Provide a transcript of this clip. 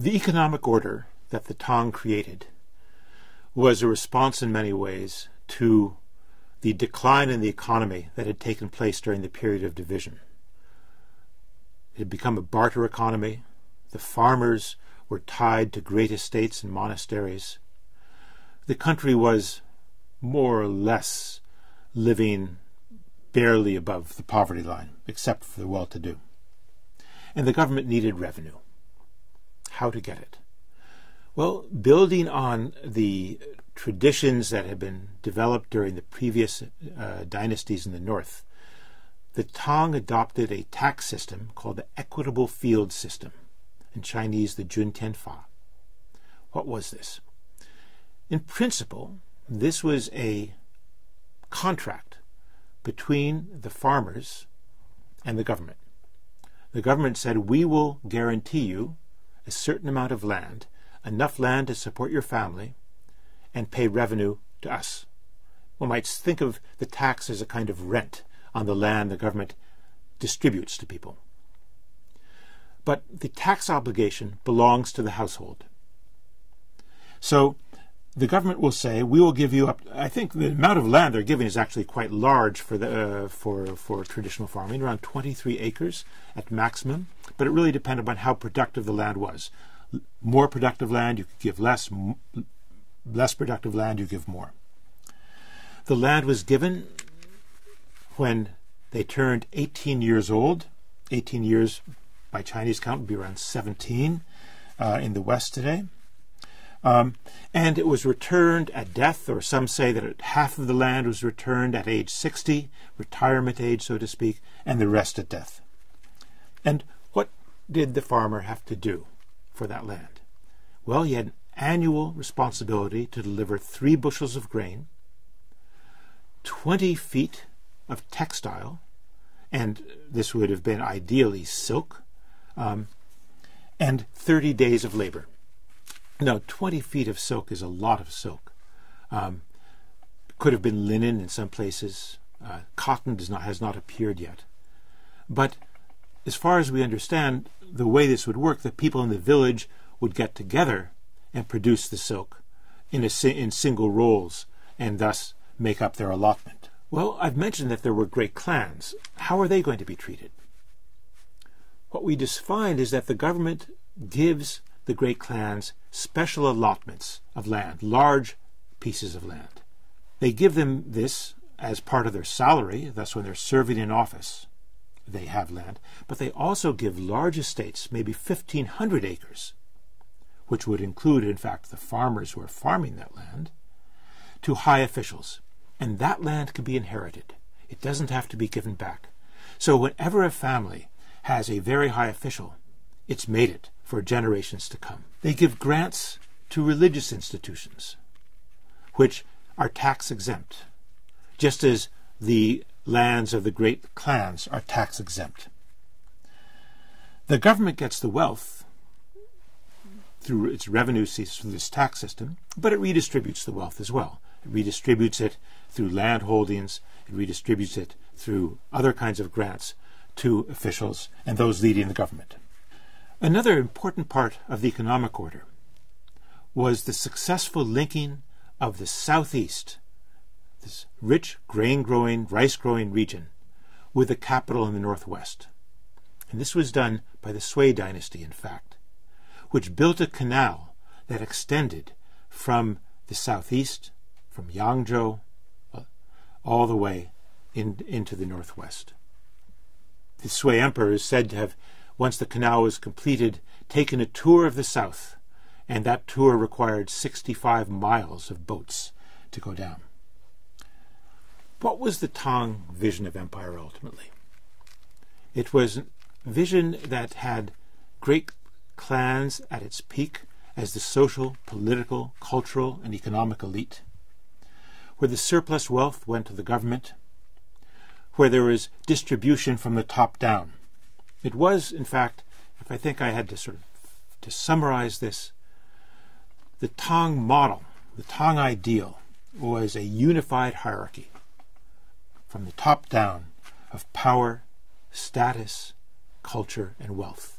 The economic order that the Tang created was a response in many ways to the decline in the economy that had taken place during the period of division. It had become a barter economy. The farmers were tied to great estates and monasteries. The country was more or less living barely above the poverty line, except for the well-to-do. And the government needed revenue. How to get it? Well, building on the traditions that had been developed during the previous dynasties in the north, the Tang adopted a tax system called the equitable field system, in Chinese the Juntianfa. What was this? In principle, this was a contract between the farmers and the government. The government said, we will guarantee you a certain amount of land, enough land to support your family, and pay revenue to us. One might think of the tax as a kind of rent on the land the government distributes to people. But the tax obligation belongs to the household. So the government will say, we will give you up. I think the amount of land they're giving is actually quite large for traditional farming, around 23 acres at maximum. But it really depended on how productive the land was. More productive land, you could give less. Less productive land, you give more. The land was given when they turned 18 years old. 18 years, by Chinese count, would be around 17 in the West today. And it was returned at death, or some say that half of the land was returned at age 60, retirement age, so to speak, and the rest at death. And what did the farmer have to do for that land? Well, he had an annual responsibility to deliver 3 bushels of grain, 20 feet of textile, and this would have been ideally silk, and 30 days of labor. Now, 20 feet of silk is a lot of silk. Could have been linen in some places. Cotton has not appeared yet. But as far as we understand, the way this would work, the people in the village would get together and produce the silk in single rolls and thus make up their allotment. Well, I've mentioned that there were great clans. How are they going to be treated? What we just find is that the government gives the great clans special allotments of land, large pieces of land. They give them this as part of their salary, thus when they're serving in office, they have land, but they also give large estates, maybe 1,500 acres, which would include, in fact, the farmers who are farming that land, to high officials. And that land can be inherited. It doesn't have to be given back. So whenever a family has a very high official, it's made it for generations to come. They give grants to religious institutions, which are tax exempt, just as the lands of the great clans are tax exempt. The government gets the wealth through its revenue through this tax system, but it redistributes the wealth as well. It redistributes it through land holdings, it redistributes it through other kinds of grants to officials and those leading the government. Another important part of the economic order was the successful linking of the southeast, this rich grain-growing, rice-growing region, with the capital in the northwest. And this was done by the Sui dynasty, in fact, which built a canal that extended from the southeast, from Yangzhou, all the way into the northwest. The Sui emperor is said to have, once the canal was completed, taken a tour of the south, and that tour required 65 miles of boats to go down. What was the Tang vision of empire ultimately? It was a vision that had great clans at its peak as the social, political, cultural, and economic elite, where the surplus wealth went to the government, where there was distribution from the top down. It was, in fact, if I think I had to summarize this, the Tang model, the Tang ideal, was a unified hierarchy from the top down of power, status, culture, and wealth.